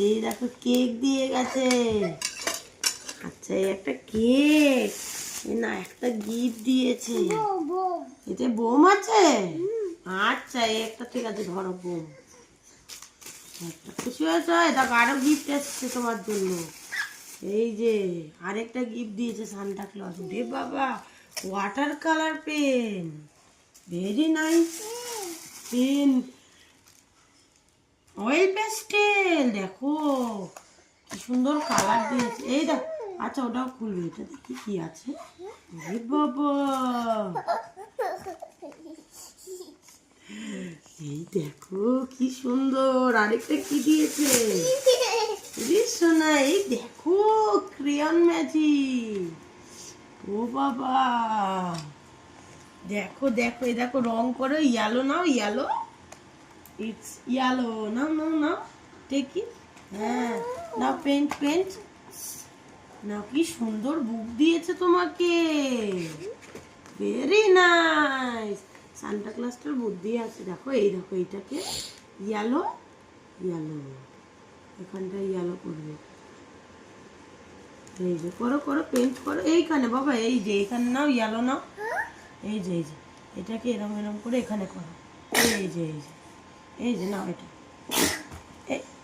এই দেখো কেক দিয়ে গেছে। আচ্ছা এই একটা কেক, না একটা গিফট দিয়েছে। এতে বোম আছে? আচ্ছা এই একটা ঠিক আছে, ধরো বোম। একটা খুশি হয়েছ? দেখো আরো গিফট এসছে তোমার জন্য। এই যে আরেকটা গিফট দিয়েছে সান্টা ক্লজ। রে বাবা, water colour pen, very nice pen, oil pastel. দেখো কি সুন্দর কালার দিয়েছে। এই দেখো, আচ্ছা ওটাও খুলবে, এটা দেখি কি আছে। রে বাবা, এই দেখো কি সুন্দর। আরেকটা কি দিয়েছে রে সোনা, এই দেখো ক্রেয়ন ম্যাজিক। ও বাবা, দেখো দেখো, এই দেখো রং করো। ইয়েলো নাও, ইয়েলো, ইটস ইয়েলো। নাও নাও নাও, টেক ইট। হ্যাঁ নাও, পেন্ট পেন্ট নাও। কি সুন্দর বুক দিয়েছে তোমাকে, ভেরি নাইস। সান্টা ক্লজটার বুদ্ধি আছে। দেখো এই দেখো, এইটাকে ইয়েলো ইয়েলো, এখানটা ইয়েলো করবে। এই যে করো করো, পেন্ট করো এইখানে বাবা। এই যে এইখানে নাও, ইয়েলো নাও। এই যে এটাকে এরম এরম করে এখানে করো। এই যে এই যে নাও, এটা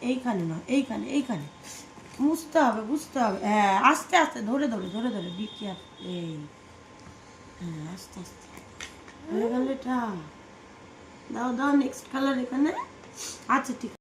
এইখানে নাও, এইখানে এইখানে বুঝতে হবে, বুঝতে হবে। হ্যাঁ আস্তে আস্তে, ধরে ধরে ধরে ধরে বিকিয়া। এই হ্যাঁ আস্তে আস্তে হয়ে গেল এটা। দাও দাও, নেক্সট কালার এখানে। আচ্ছা ঠিক